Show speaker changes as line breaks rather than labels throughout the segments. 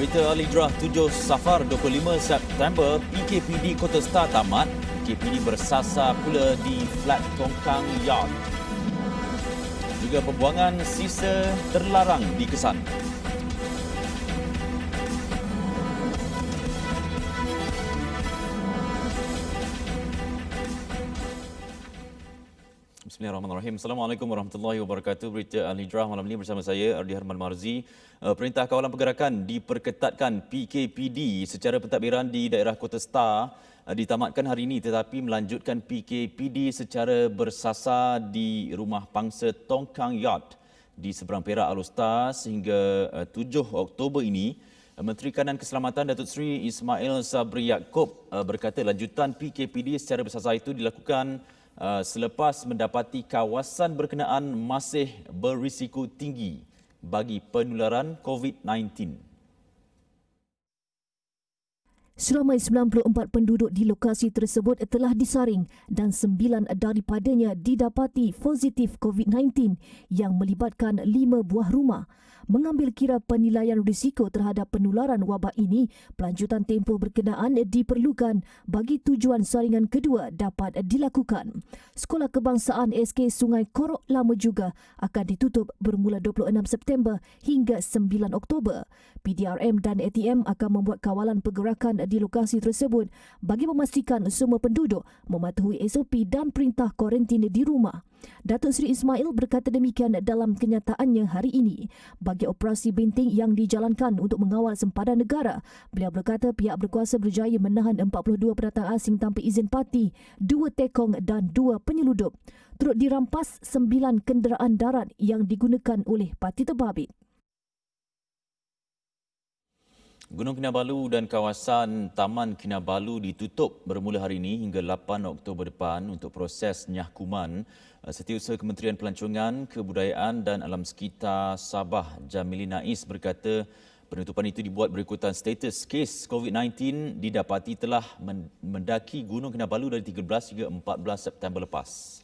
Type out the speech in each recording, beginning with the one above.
Berita Al-Hijrah 7 Safar 25 September, PKPD Kota Star tamat. PKPD bersasar pula di Flat Tongkang Yard. Juga pembuangan sisa terlarang dikesan. Bismillahirrahmanirrahim. Assalamualaikum warahmatullahi wabarakatuh. Berita Al-Hijrah malam ini bersama saya, Ardi Harman Marzi. Perintah Kawalan Pergerakan diperketatkan. PKPD secara pentadbiran di daerah Kota Star ditamatkan hari ini tetapi melanjutkan PKPD secara bersasar di Rumah Pangsa Tongkang Yard di seberang Perak Alor sehingga 7 Oktober ini. Menteri Kanan Keselamatan Datuk Seri Ismail Sabri Yaakob berkata lanjutan PKPD secara bersasar itu dilakukan selepas mendapati kawasan berkenaan masih berisiko tinggi bagi penularan COVID-19.
Seramai 94 penduduk di lokasi tersebut telah disaring dan 9 daripadanya didapati positif COVID-19 yang melibatkan 5 buah rumah. Mengambil kira penilaian risiko terhadap penularan wabak ini, pelanjutan tempoh berkenaan diperlukan bagi tujuan saringan kedua dapat dilakukan. Sekolah Kebangsaan SK Sungai Korok Lama juga akan ditutup bermula 26 September hingga 9 Oktober. PDRM dan ATM akan membuat kawalan pergerakan di lokasi tersebut bagi memastikan semua penduduk mematuhi SOP dan perintah kuarantin di rumah. Datuk Seri Ismail berkata demikian dalam kenyataannya hari ini. Bagi operasi binting yang dijalankan untuk mengawal sempadan negara, beliau berkata pihak berkuasa berjaya menahan 42 pendatang asing tanpa izin parti, 2 tekong dan 2 penyeludup. Turut dirampas 9 kenderaan darat yang digunakan oleh parti terbabit.
Gunung Kinabalu dan kawasan Taman Kinabalu ditutup bermula hari ini hingga 8 Oktober depan untuk proses nyahkuman. Setiausaha Kementerian Pelancongan, Kebudayaan dan Alam Sekitar Sabah Jamili Nais berkata penutupan itu dibuat berikutan status kes COVID-19 didapati telah mendaki Gunung Kinabalu dari 13 hingga 14 September lepas.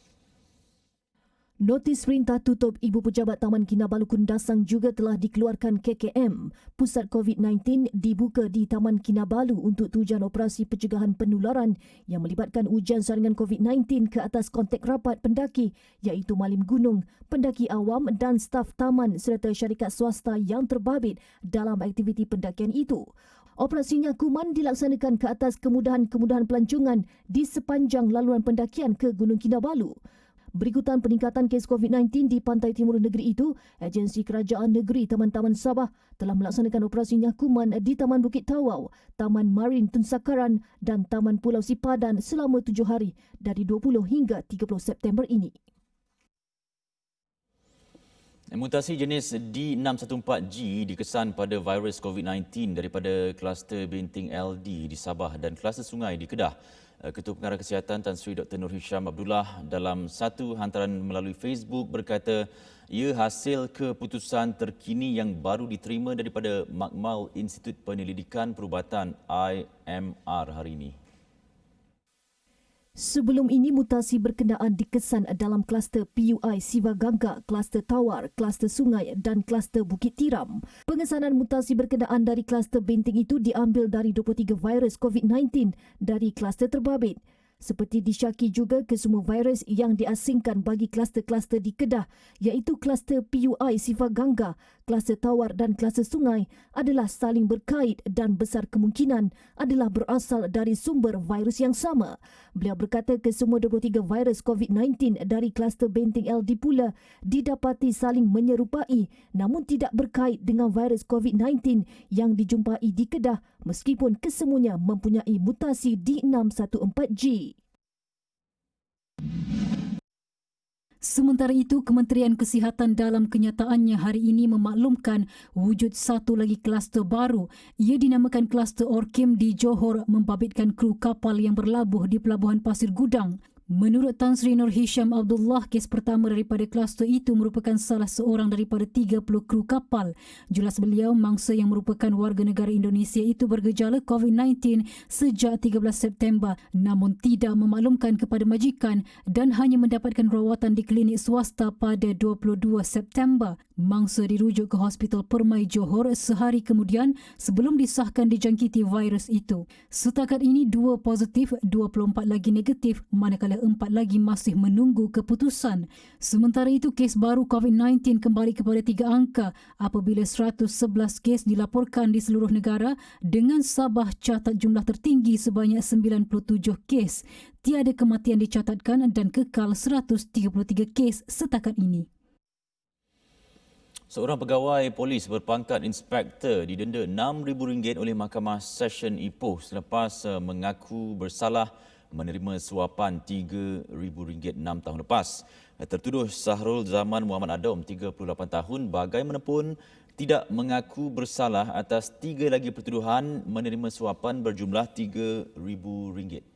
Notis perintah tutup Ibu Pejabat Taman Kinabalu Kundasang juga telah dikeluarkan KKM. Pusat COVID-19 dibuka di Taman Kinabalu untuk tujuan operasi pencegahan penularan yang melibatkan ujian saringan COVID-19 ke atas kontak rapat pendaki iaitu malim gunung, pendaki awam dan staf taman serta syarikat swasta yang terbabit dalam aktiviti pendakian itu. Operasi nyakuman dilaksanakan ke atas kemudahan-kemudahan pelancongan di sepanjang laluan pendakian ke Gunung Kinabalu. Berikutan peningkatan kes COVID-19 di pantai timur negeri itu, Agensi Kerajaan Negeri Taman-Taman Sabah telah melaksanakan operasi nyakuman di Taman Bukit Tawau, Taman Marin Tun Sakaran dan Taman Pulau Sipadan selama 7 hari dari 20 hingga 30 September ini.
Mutasi jenis D614G dikesan pada virus COVID-19 daripada kluster Benting LD di Sabah dan kluster sungai di Kedah. Ketua Pengarah Kesihatan Tan Sri Dr. Nur Hisham Abdullah dalam satu hantaran melalui Facebook berkata ia hasil keputusan terkini yang baru diterima daripada Makmal Institut Penyelidikan Perubatan IMR hari ini.
Sebelum ini, mutasi berkenaan dikesan dalam kluster PUI Siva Gangga, kluster Tawar, kluster Sungai dan kluster Bukit Tiram. Pengesanan mutasi berkenaan dari kluster Benting itu diambil dari 23 virus COVID-19 dari kluster terbabit. Seperti disyaki juga kesemua virus yang diasingkan bagi kluster-kluster di Kedah iaitu kluster PUI Siva Gangga, kluster Tawar dan kluster Sungai adalah saling berkait dan besar kemungkinan adalah berasal dari sumber virus yang sama. Beliau berkata kesemua 23 virus COVID-19 dari kluster Benting LD pula didapati saling menyerupai namun tidak berkait dengan virus COVID-19 yang dijumpai di Kedah meskipun kesemuanya mempunyai mutasi D614G. Sementara itu, Kementerian Kesihatan dalam kenyataannya hari ini memaklumkan wujud satu lagi kluster baru. Ia dinamakan kluster Orkim di Johor membabitkan kru kapal yang berlabuh di Pelabuhan Pasir Gudang.
Menurut Tan Sri Nur Hisham Abdullah, kes pertama daripada kluster itu merupakan salah seorang daripada 30 kru kapal. Jelas beliau, mangsa yang merupakan warga negara Indonesia itu bergejala COVID-19 sejak 13 September namun tidak memaklumkan kepada majikan dan hanya mendapatkan rawatan di klinik swasta pada 22 September. Mangsa dirujuk ke Hospital Permai Johor sehari kemudian sebelum disahkan dijangkiti virus itu. Setakat ini 2 positif, 24 lagi negatif, manakala 4 lagi masih menunggu keputusan. Sementara itu, kes baru COVID-19 kembali kepada 3 angka apabila 111 kes dilaporkan di seluruh negara dengan Sabah catat jumlah tertinggi sebanyak 97 kes. Tiada kematian dicatatkan dan kekal 133 kes setakat ini.
Seorang pegawai polis berpangkat inspektor didenda RM6,000 oleh Mahkamah Session Ipoh selepas mengaku bersalah menerima suapan RM3,000 6 tahun lepas. Tertuduh Sahrul Zaman Muhammad Adom, 38 tahun, bagaimanapun tidak mengaku bersalah atas 3 lagi pertuduhan menerima suapan berjumlah RM3,000.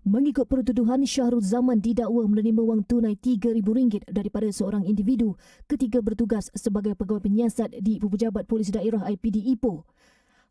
Mengikut pertuduhan, Syahrul Zaman didakwa menerima wang tunai RM3,000 daripada seorang individu ketika bertugas sebagai pegawai penyiasat di Ibu Pejabat Polis Daerah IPD Ipoh.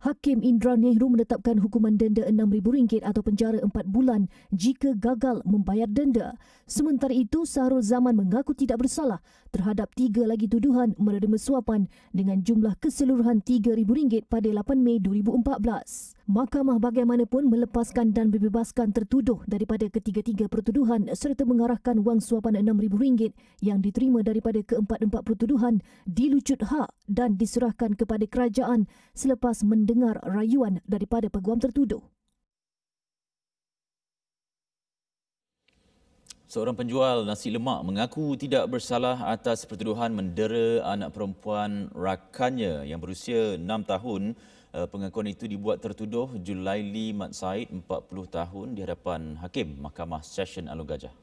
Hakim Indra Nehru menetapkan hukuman denda RM6,000 atau penjara 4 bulan jika gagal membayar denda. Sementara itu, Syahrul Zaman mengaku tidak bersalah terhadap 3 lagi tuduhan menerima suapan dengan jumlah keseluruhan RM3,000 pada 8 Mei 2014. Mahkamah bagaimanapun melepaskan dan membebaskan tertuduh daripada ketiga-tiga pertuduhan serta mengarahkan wang suapan RM6,000 yang diterima daripada keempat-empat pertuduhan dilucut hak dan diserahkan kepada kerajaan selepas mendengar rayuan daripada peguam tertuduh.
Seorang penjual nasi lemak mengaku tidak bersalah atas pertuduhan mendera anak perempuan rakannya yang berusia 6 tahun. Pengakuan itu dibuat tertuduh Julaili Mat Said, 40 tahun, di hadapan Hakim Mahkamah Session Alor Gajah.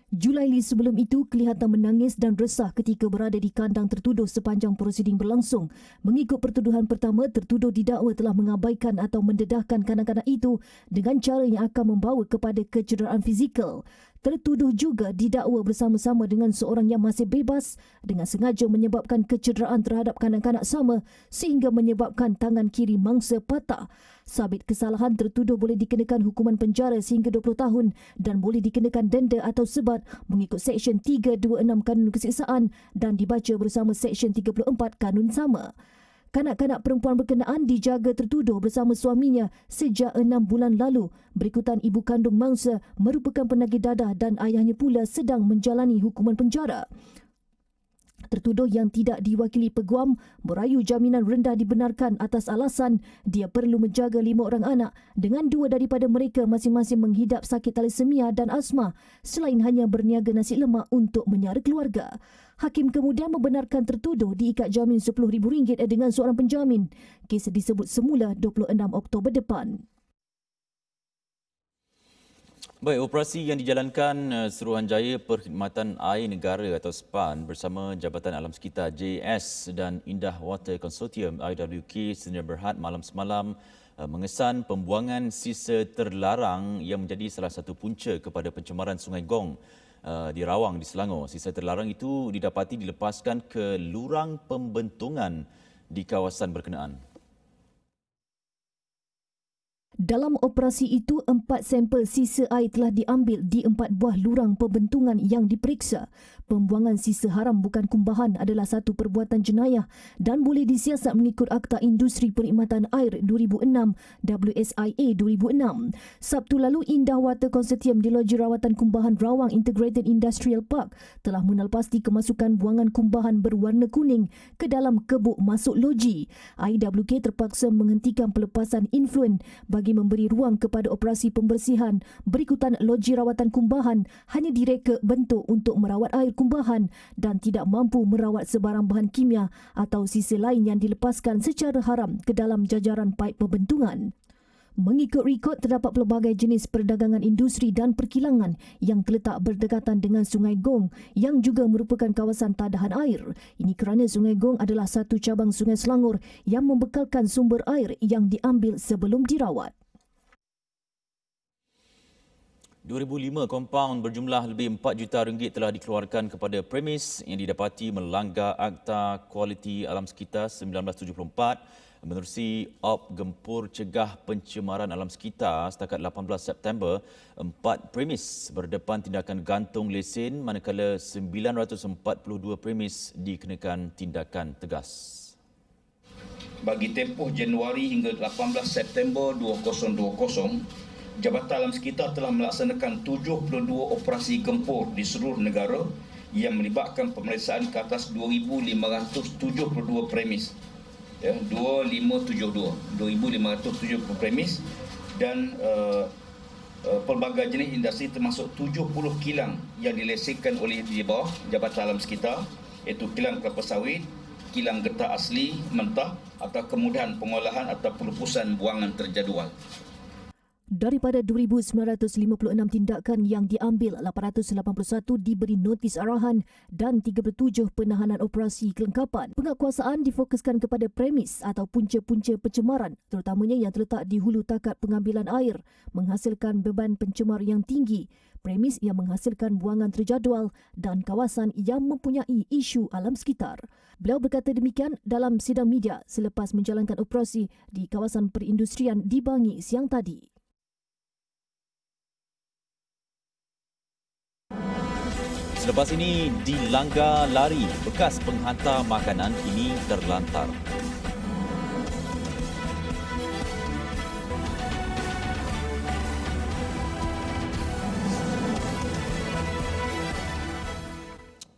Julaili sebelum itu kelihatan menangis dan resah ketika berada di kandang tertuduh sepanjang prosiding berlangsung. Mengikut pertuduhan pertama, tertuduh didakwa telah mengabaikan atau mendedahkan kanak-kanak itu dengan cara yang akan membawa kepada kecederaan fizikal. Tertuduh juga didakwa bersama-sama dengan seorang yang masih bebas dengan sengaja menyebabkan kecederaan terhadap kanak-kanak sama sehingga menyebabkan tangan kiri mangsa patah. Sabit kesalahan, tertuduh boleh dikenakan hukuman penjara sehingga 20 tahun dan boleh dikenakan denda atau sebat mengikut Seksyen 326 Kanun Keseksaan dan dibaca bersama Seksyen 34 Kanun sama. Kanak-kanak perempuan berkenaan dijaga tertuduh bersama suaminya sejak 6 bulan lalu. Berikutan ibu kandung mangsa merupakan penagih dadah dan ayahnya pula sedang menjalani hukuman penjara. Tertuduh yang tidak diwakili peguam merayu jaminan rendah dibenarkan atas alasan dia perlu menjaga 5 orang anak dengan 2 daripada mereka masing-masing menghidap sakit talisemia dan asma selain hanya berniaga nasi lemak untuk menyara keluarga. Hakim kemudian membenarkan tertuduh diikat jamin RM10,000 dengan seorang penjamin. Kes disebut semula 26 Oktober depan.
Baik, operasi yang dijalankan Suruhanjaya Perkhidmatan Air Negara atau SPAN bersama Jabatan Alam Sekitar JS dan Indah Water Consortium IWK Sdn Bhd malam semalam mengesan pembuangan sisa terlarang yang menjadi salah satu punca kepada pencemaran Sungai Gong di Rawang di Selangor. Sisa terlarang itu didapati dilepaskan ke lurang pembentungan di kawasan berkenaan.
Dalam operasi itu, 4 sampel sisa air telah diambil di 4 buah lurang pembentungan yang diperiksa. Pembuangan sisa haram bukan kumbahan adalah satu perbuatan jenayah dan boleh disiasat mengikut Akta Industri Perkhidmatan Air 2006 WSIA 2006. Sabtu lalu, Indah Water Consortium di Loji Rawatan Kumbahan Rawang Integrated Industrial Park telah menampasti kemasukan buangan kumbahan berwarna kuning ke dalam kebuk masuk loji. IWK terpaksa menghentikan pelepasan influen bagi memberi ruang kepada operasi pembersihan. Berikutan loji rawatan kumbahan hanya direka bentuk untuk merawat air kumbahan dan tidak mampu merawat sebarang bahan kimia atau sisa lain yang dilepaskan secara haram ke dalam jajaran paip pembentungan. Mengikut rekod, terdapat pelbagai jenis perdagangan industri dan perkilangan yang terletak berdekatan dengan Sungai Gong yang juga merupakan kawasan tadahan air. Ini kerana Sungai Gong adalah satu cabang Sungai Selangor yang membekalkan sumber air yang diambil sebelum dirawat.
2005, kompaun berjumlah lebih 4 juta ringgit telah dikeluarkan kepada premis yang didapati melanggar Akta Kualiti Alam Sekitar 1974 menerusi op gempur cegah pencemaran alam sekitar. Setakat 18 September, 4 premis berdepan tindakan gantung lesen manakala 942 premis dikenakan tindakan tegas.
Bagi tempoh Januari hingga 18 September 2020, Jabatan Alam Sekitar telah melaksanakan 72 operasi gempur di seluruh negara yang melibatkan pemeriksaan ke atas 2,572 premis. 2,572 premis dan pelbagai jenis industri termasuk 70 kilang yang dilesenkan oleh di bawah Jabatan Alam Sekitar, iaitu kilang kelapa sawit, kilang getah asli mentah atau kemudahan pengolahan atau pelupusan buangan terjadual.
Daripada 2,956 tindakan yang diambil, 881 diberi notis arahan dan 37 penahanan operasi kelengkapan. Penguatkuasaan difokuskan kepada premis atau punca-punca pencemaran, terutamanya yang terletak di hulu takat pengambilan air, menghasilkan beban pencemar yang tinggi, premis yang menghasilkan buangan terjadual dan kawasan yang mempunyai isu alam sekitar. Beliau berkata demikian dalam sidang media selepas menjalankan operasi di kawasan perindustrian di Bangi siang tadi.
Selepas ini, dilanggar lari, bekas penghantar makanan kini terlantar.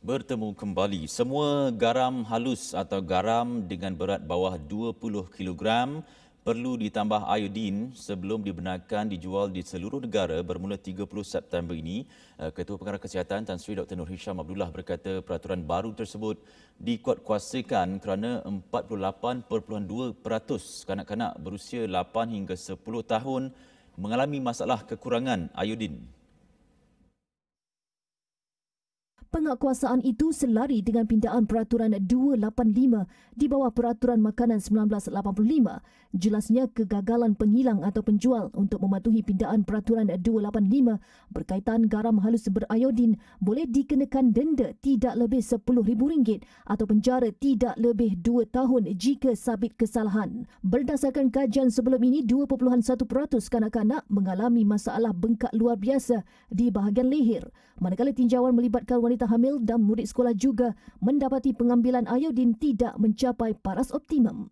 Bertemu kembali. Semua garam halus atau garam dengan berat bawah 20 kg perlu ditambah iodin sebelum dibenarkan dijual di seluruh negara bermula 30 September ini. Ketua Pengarah Kesihatan Tan Sri Dr. Nur Hisham Abdullah berkata peraturan baru tersebut dikuatkuasakan kerana 48.2% kanak-kanak berusia 8 hingga 10 tahun mengalami masalah kekurangan iodin.
Penguatkuasaan itu selari dengan pindaan Peraturan 285 di bawah Peraturan Makanan 1985. Jelasnya kegagalan pengilang atau penjual untuk mematuhi pindaan Peraturan 285 berkaitan garam halus beriodin boleh dikenakan denda tidak lebih RM10,000 atau penjara tidak lebih 2 tahun jika sabit kesalahan. Berdasarkan kajian sebelum ini, 2.1% kanak-kanak mengalami masalah bengkak luar biasa di bahagian leher, manakala tinjauan melibatkan wanita hamil dan murid sekolah juga mendapati pengambilan iodin tidak mencapai paras optimum.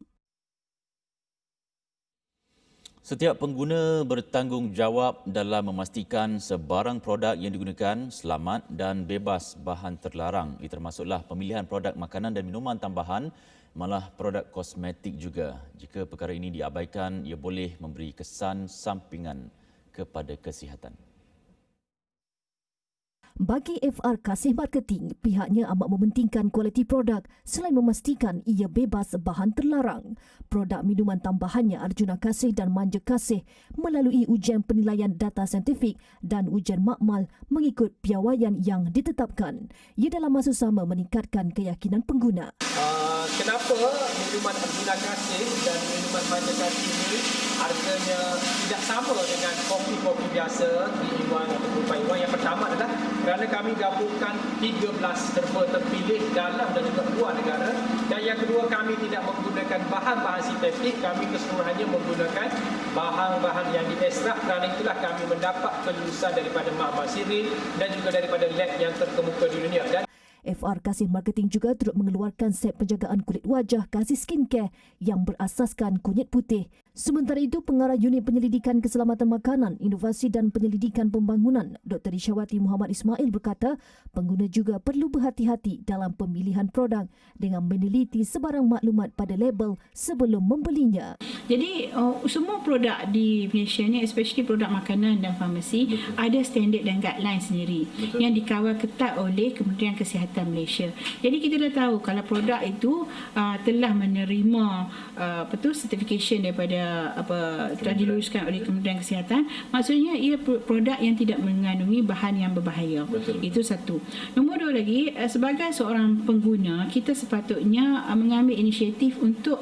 Setiap pengguna bertanggungjawab dalam memastikan sebarang produk yang digunakan selamat dan bebas bahan terlarang. Ia termasuklah pemilihan produk makanan dan minuman tambahan, malah produk kosmetik juga. Jika perkara ini diabaikan, ia boleh memberi kesan sampingan kepada kesihatan.
Bagi FR Kasih Marketing, pihaknya amat mementingkan kualiti produk selain memastikan ia bebas bahan terlarang. Produk minuman tambahannya Arjuna Kasih dan Manja Kasih melalui ujian penilaian data saintifik dan ujian makmal mengikut piawaian yang ditetapkan. Ia dalam masa sama meningkatkan keyakinan pengguna.
Kenapa minuman Arjuna Kasih dan minuman Manja Kasih ini harganya tidak sama dengan kopi-kopi biasa 3-in-1 ataupun 5-in-1? Yang pertama adalah kerana kami gabungkan 13 herba terpilih dalam dan juga luar negara, dan yang kedua kami tidak menggunakan bahan-bahan sintetik, kami keseluruhannya menggunakan bahan-bahan yang diekstrak. Kerana itulah kami mendapat kelulusan daripada Mahkamah Siril dan juga daripada lab yang terkemuka di dunia. Dan
FR Kasih Marketing juga turut mengeluarkan set penjagaan kulit wajah Kasih Skincare yang berasaskan kunyit putih. Sementara itu, Pengarah Unit Penyelidikan Keselamatan Makanan, Inovasi dan Penyelidikan Pembangunan, Dr. Isyawati Muhammad Ismail berkata, pengguna juga perlu berhati-hati dalam pemilihan produk dengan meneliti sebarang maklumat pada label sebelum membelinya.
Jadi semua produk di Malaysia ni, especially produk makanan dan farmasi, ada standard dan guideline sendiri yang dikawal ketat oleh Kementerian Kesihatan Malaysia. Jadi kita dah tahu kalau produk itu telah menerima certification daripada telah diluluskan oleh Kementerian Kesihatan, maksudnya ia produk yang tidak mengandungi bahan yang berbahaya. Itu satu. Nombor dua lagi, sebagai seorang pengguna, kita sepatutnya mengambil inisiatif untuk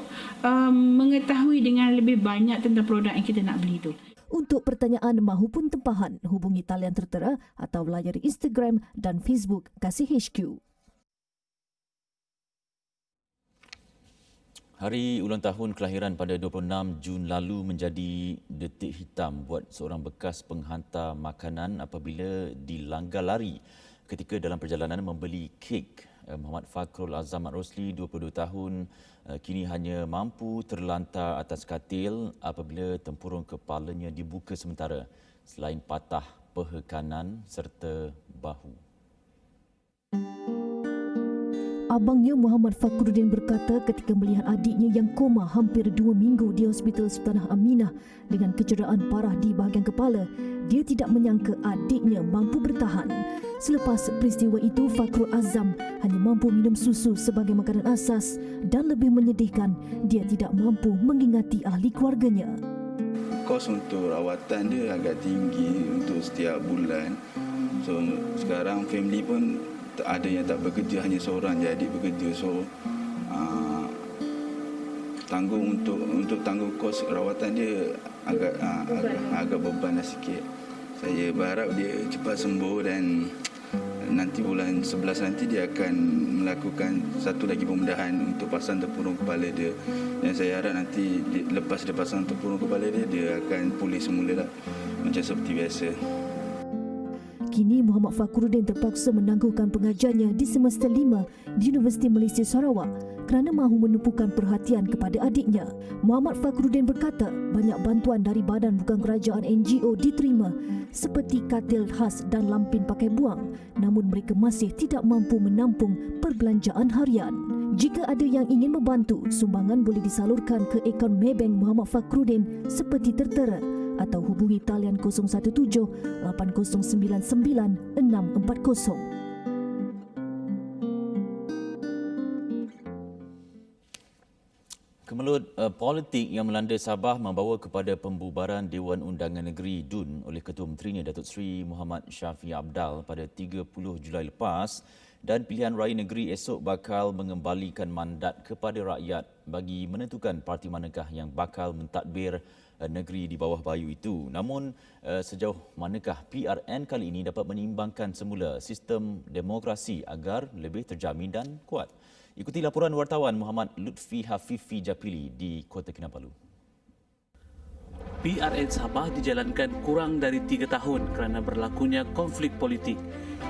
mengetahui dengan lebih banyak tentang produk yang kita nak beli itu.
Untuk pertanyaan mahupun tempahan, hubungi talian tertera atau layari Instagram dan Facebook Kasih HQ.
Hari ulang tahun kelahiran pada 26 Jun lalu menjadi detik hitam buat seorang bekas penghantar makanan apabila dilanggar lari ketika dalam perjalanan membeli kek. Muhammad Fakrul Azam Mat Rosli, 22 tahun, kini hanya mampu terlantar atas katil apabila tempurung kepalanya dibuka sementara selain patah peha kanan serta bahu.
Abangnya Muhammad Fakhruddin berkata ketika melihat adiknya yang koma hampir 2 minggu di Hospital Sultanah Aminah dengan kecederaan parah di bahagian kepala, dia tidak menyangka adiknya mampu bertahan. Selepas peristiwa itu, Fakhrul Azam hanya mampu minum susu sebagai makanan asas dan lebih menyedihkan, dia tidak mampu mengingati ahli keluarganya.
Kos untuk rawatan dia agak tinggi untuk setiap bulan. So sekarang family pun ada yang tak bekerja, hanya seorang jadi bekerja. So tanggung untuk tanggung kos rawatan dia agak beban sikit. Saya berharap dia cepat sembuh dan nanti bulan 11 nanti dia akan melakukan satu lagi pembedahan untuk pasang tempurung kepala dia. Dan saya harap nanti lepas dia pasang tempurung kepala dia, dia akan pulih semula lah, macam seperti biasa.
Kini Muhammad Fakhruddin terpaksa menangguhkan pengajarnya di semester 5 di Universiti Malaysia Sarawak kerana mahu menumpukan perhatian kepada adiknya. Muhammad Fakhruddin berkata banyak bantuan dari badan bukan kerajaan NGO diterima seperti katil khas dan lampin pakai buang, namun mereka masih tidak mampu menampung perbelanjaan harian. Jika ada yang ingin membantu, sumbangan boleh disalurkan ke akaun Maybank Muhammad Fakhruddin seperti tertera atau hubungi talian 017 8099 640.
Kemelut politik yang melanda Sabah membawa kepada pembubaran Dewan Undangan Negeri DUN oleh Ketua Menterinya Datuk Seri Muhammad Syafiee Apdal pada 30 Julai lepas, dan pilihan raya negeri esok bakal mengembalikan mandat kepada rakyat bagi menentukan parti manakah yang bakal mentadbir negeri di bawah bayu itu. Namun sejauh manakah PRN kali ini dapat menimbangkan semula sistem demokrasi agar lebih terjamin dan kuat? Ikuti laporan wartawan Muhammad Lutfi Hafifi Japili di Kota Kinabalu.
PRN Sabah dijalankan kurang dari 3 tahun kerana berlakunya konflik politik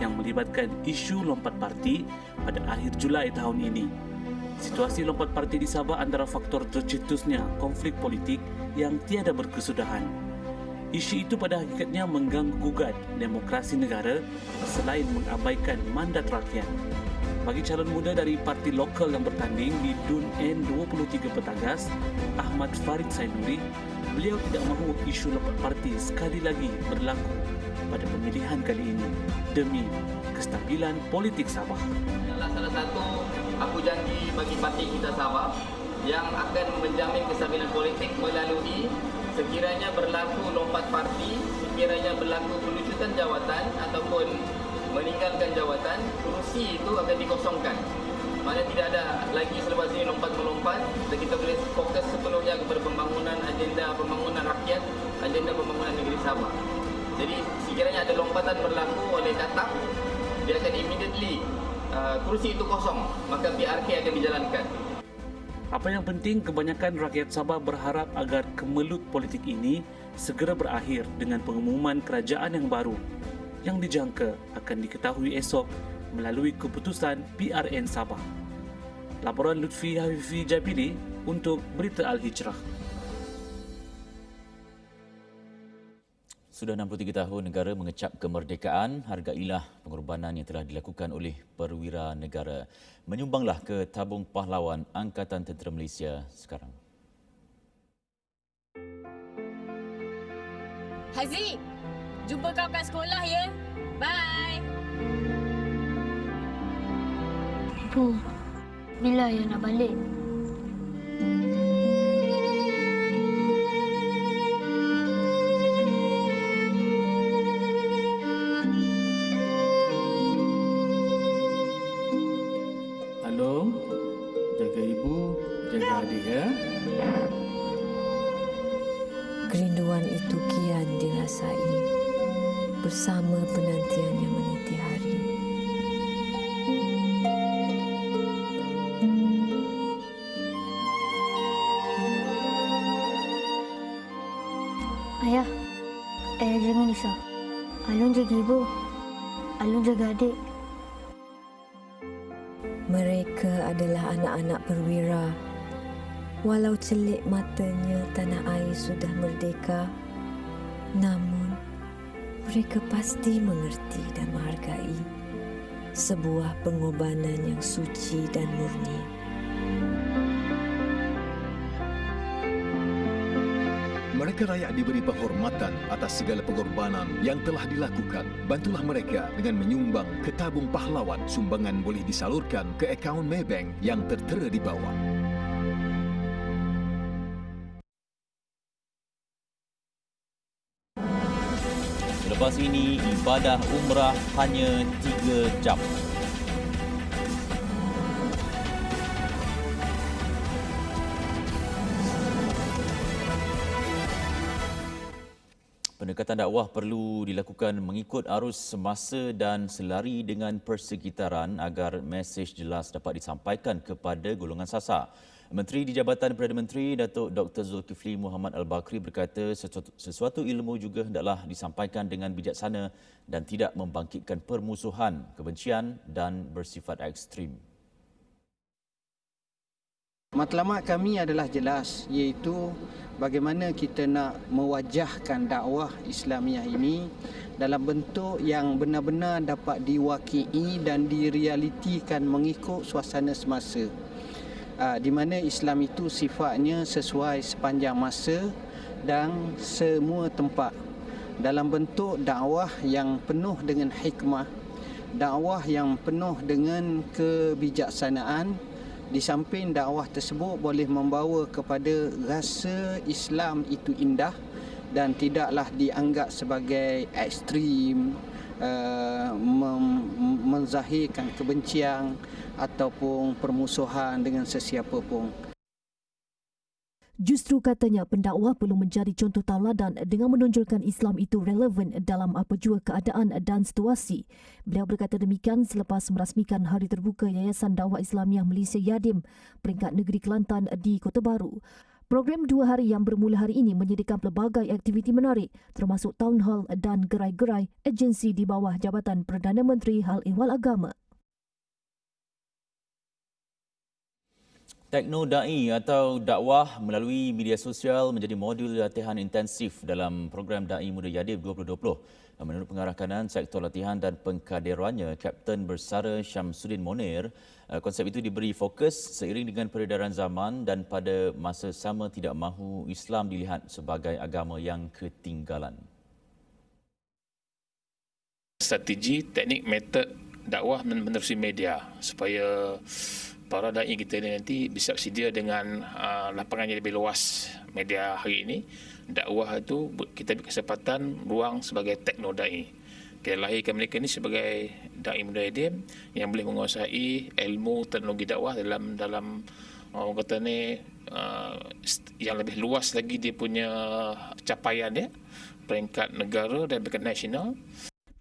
yang melibatkan isu lompat parti pada akhir Julai tahun ini. Situasi lompat parti di Sabah antara faktor tercetusnya konflik politik yang tiada berkesudahan. Isu itu pada hakikatnya mengganggu-gugat demokrasi negara selain mengabaikan mandat rakyat. Bagi calon muda dari parti lokal yang bertanding di DUN N23 Petagas, Ahmad Farid Sainuri, beliau tidak mahu isu lompat parti sekali lagi berlaku pada pemilihan kali ini demi kestabilan politik Sabah.
Salah satu aku janji bagi parti kita Sabah yang akan menjamin kestabilan politik melalui sekiranya berlaku lompat parti, sekiranya berlaku pelucutan jawatan ataupun meninggalkan jawatan, kerusi itu akan dikosongkan. Mana tidak ada lagi selepas ini lompat-melompat dan kita boleh fokus sepenuhnya kepada pembangunan agenda pembangunan rakyat, agenda pembangunan negeri Sabah. Jadi sekiranya ada lompatan berlaku oleh Katak, dia akan immediately kerusi itu kosong, maka PRK akan dijalankan.
Apa yang penting, kebanyakan rakyat Sabah berharap agar kemelut politik ini segera berakhir dengan pengumuman kerajaan yang baru yang dijangka akan diketahui esok melalui keputusan PRN Sabah. Laporan Lutfi Hafifi Japili untuk Berita Al-Hijrah.
Sudah 63 tahun negara mengecap kemerdekaan, hargailah pengorbanan yang telah dilakukan oleh perwira negara. Menyumbanglah ke tabung pahlawan Angkatan Tentera Malaysia sekarang.
Haziq, jumpa kau kat sekolah ya. Bye.
Bu, bila ya nak balik?
Halo, jaga ibu, jaga adik ya.
Kerinduan itu kian dirasai bersama penantiannya meniti hari.
Ayah, jangan risau. Alun jaga ibu, Alun jaga adik.
Mereka adalah anak-anak perwira. Walau celik matanya tanah air sudah merdeka, namun mereka pasti mengerti dan menghargai sebuah pengorbanan yang suci dan murni.
Mereka layak diberi penghormatan atas segala pengorbanan yang telah dilakukan. Bantulah mereka dengan menyumbang ke tabung pahlawan. Sumbangan boleh disalurkan ke akaun Maybank yang tertera di bawah.
Selepas ini, ibadah umrah hanya 3 jam. Pendekatan dakwah perlu dilakukan mengikut arus semasa dan selari dengan persekitaran agar mesej jelas dapat disampaikan kepada golongan sasar. Menteri di Jabatan Perdana Menteri Datuk Dr. Zulkifli Muhammad Al-Bakri berkata sesuatu ilmu juga hendaklah disampaikan dengan bijaksana dan tidak membangkitkan permusuhan, kebencian dan bersifat ekstrim.
Matlamat kami adalah jelas, iaitu bagaimana kita nak mewajahkan dakwah Islamiah ini dalam bentuk yang benar-benar dapat diwakili dan direalitikan mengikut suasana semasa. Di mana Islam itu sifatnya sesuai sepanjang masa dan semua tempat. Dalam bentuk dakwah yang penuh dengan hikmah, dakwah yang penuh dengan kebijaksanaan. Di samping dakwah tersebut boleh membawa kepada rasa Islam itu indah dan tidaklah dianggap sebagai ekstrim, menzahirkan kebencian ataupun permusuhan dengan sesiapa pun.
Justru katanya pendakwah perlu menjadi contoh tauladan dengan menonjolkan Islam itu relevan dalam apa jua keadaan dan situasi. Beliau berkata demikian selepas merasmikan Hari Terbuka Yayasan Dakwah Islamiah Malaysia Yadim peringkat negeri Kelantan di Kota Baru. Program 2 hari yang bermula hari ini menyediakan pelbagai aktiviti menarik termasuk town hall dan gerai-gerai agensi di bawah Jabatan Perdana Menteri Hal Ehwal Agama.
Tekno Da'i atau dakwah melalui media sosial menjadi modul latihan intensif dalam program Da'i Muda Yadim 2020. Menurut pengarah kanan sektor latihan dan pengkaderannya, Kapten Bersara Syamsuddin Monir, konsep itu diberi fokus seiring dengan peredaran zaman dan pada masa sama tidak mahu Islam dilihat sebagai agama yang ketinggalan.
Strategi, teknik, metod dakwah menerusi media supaya para da'i kita ini nanti bisa bersedia dengan lapangan yang lebih luas media hari ini. Dakwah itu kita beri kesempatan ruang sebagai tekno da'i. Kita lahirkan mereka ini sebagai da'i muda yatim yang boleh menguasai ilmu teknologi dakwah dalam orang kata ni yang lebih luas lagi dia punya capaian dia, peringkat negara dan peringkat nasional.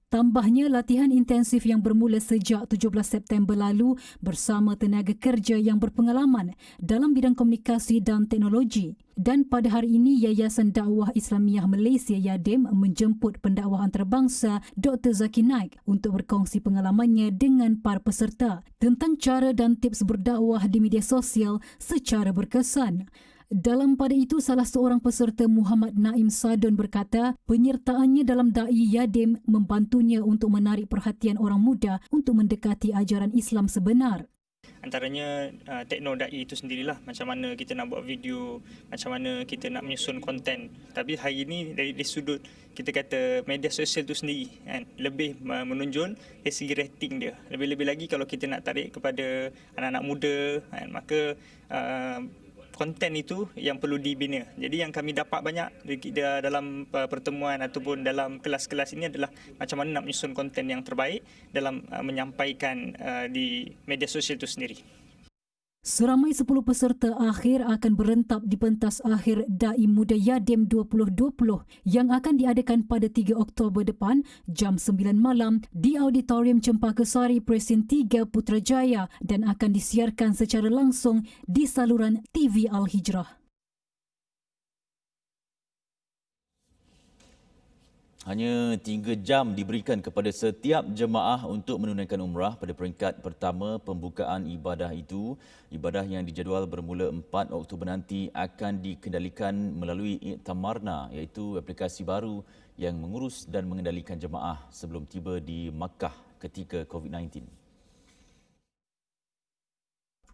Tambahnya, latihan intensif yang bermula sejak 17 September lalu bersama tenaga kerja yang berpengalaman dalam bidang komunikasi dan teknologi. Dan pada hari ini, Yayasan Dakwah Islamiah Malaysia Yadim menjemput pendakwah antarabangsa Dr. Zakir Naik untuk berkongsi pengalamannya dengan para peserta tentang cara dan tips berdakwah di media sosial secara berkesan. Dalam pada itu, salah seorang peserta Muhammad Naim Sadun berkata penyertaannya dalam Da'i Yadim membantunya untuk menarik perhatian orang muda untuk mendekati ajaran Islam sebenar.
Antaranya tekno-dai itu sendirilah, macam mana kita nak buat video, macam mana kita nak menyusun konten. Tapi hari ini dari sudut kita kata media sosial itu sendiri kan, lebih menonjol dari segi rating dia. Lebih-lebih lagi kalau kita nak tarik kepada anak-anak muda kan, maka konten itu yang perlu dibina. Jadi yang kami dapat banyak dalam pertemuan ataupun dalam kelas-kelas ini adalah macam mana nak menyusun konten yang terbaik dalam menyampaikan di media sosial itu sendiri.
Seramai 10 peserta akhir akan berentap di pentas akhir Dai Muda Yadim 2020 yang akan diadakan pada 3 Oktober depan jam 9 malam di Auditorium Cempaka Sari Presin 3 Putrajaya dan akan disiarkan secara langsung di saluran TV Al-Hijrah.
Hanya 3 jam diberikan kepada setiap jemaah untuk menunaikan umrah pada peringkat pertama pembukaan ibadah itu. Ibadah yang dijadual bermula 4 Oktober nanti akan dikendalikan melalui Iktamarna, iaitu aplikasi baru yang mengurus dan mengendalikan jemaah sebelum tiba di Makkah ketika COVID-19.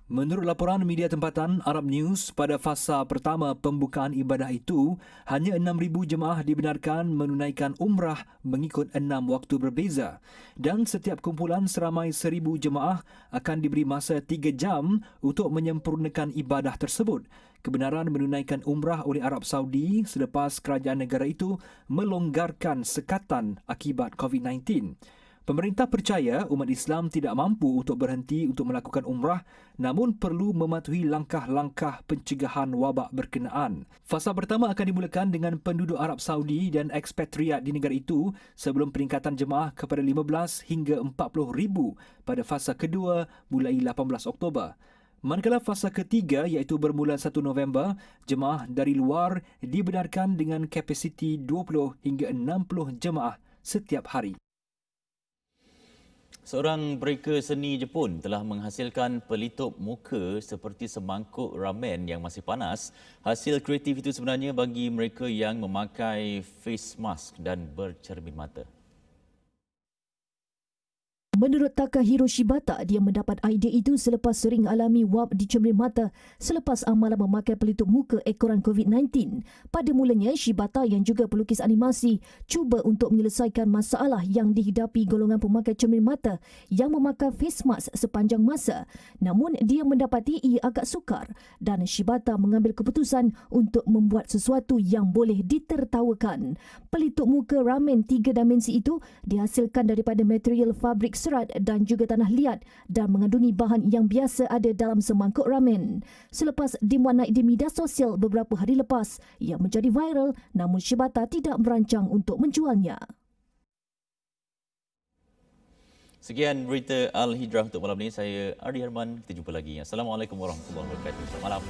Menurut laporan media tempatan Arab News, pada fasa pertama pembukaan ibadah itu, hanya 6,000 jemaah dibenarkan menunaikan umrah mengikut 6 waktu berbeza dan setiap kumpulan seramai 1,000 jemaah akan diberi masa 3 jam untuk menyempurnakan ibadah tersebut. Kebenaran menunaikan umrah oleh Arab Saudi selepas kerajaan negara itu melonggarkan sekatan akibat COVID-19. Pemerintah percaya umat Islam tidak mampu untuk berhenti untuk melakukan umrah namun perlu mematuhi langkah-langkah pencegahan wabak berkenaan. Fasa pertama akan dimulakan dengan penduduk Arab Saudi dan ekspatriat di negara itu sebelum peningkatan jemaah kepada 15 hingga 40,000 pada fasa kedua mulai 18 Oktober. Manakala fasa ketiga iaitu bermula 1 November, jemaah dari luar dibenarkan dengan kapasiti 20 hingga 60 jemaah setiap hari.
Seorang pereka seni Jepun telah menghasilkan pelitup muka seperti semangkuk ramen yang masih panas. Hasil kreatif itu sebenarnya bagi mereka yang memakai face mask dan bercermin mata.
Menurut Takahiro Shibata, dia mendapat idea itu selepas sering alami wap di cermin mata selepas amalan memakai pelitup muka ekoran COVID-19. Pada mulanya, Shibata yang juga pelukis animasi cuba untuk menyelesaikan masalah yang dihidapi golongan pemakai cermin mata yang memakai face mask sepanjang masa. Namun, dia mendapati ia agak sukar dan Shibata mengambil keputusan untuk membuat sesuatu yang boleh ditertawakan. Pelitup muka ramen 3 dimensi itu dihasilkan daripada material fabrik serat dan juga tanah liat dan mengandungi bahan yang biasa ada dalam semangkuk ramen. Selepas dimuat naik di media sosial beberapa hari lepas, ia menjadi viral namun Shibata tidak merancang untuk menjualnya.
Sekian berita Al-Hijrah untuk malam ini. Saya Ardi Herman. Kita jumpa lagi. Assalamualaikum warahmatullahi wabarakatuh. Selamat malam.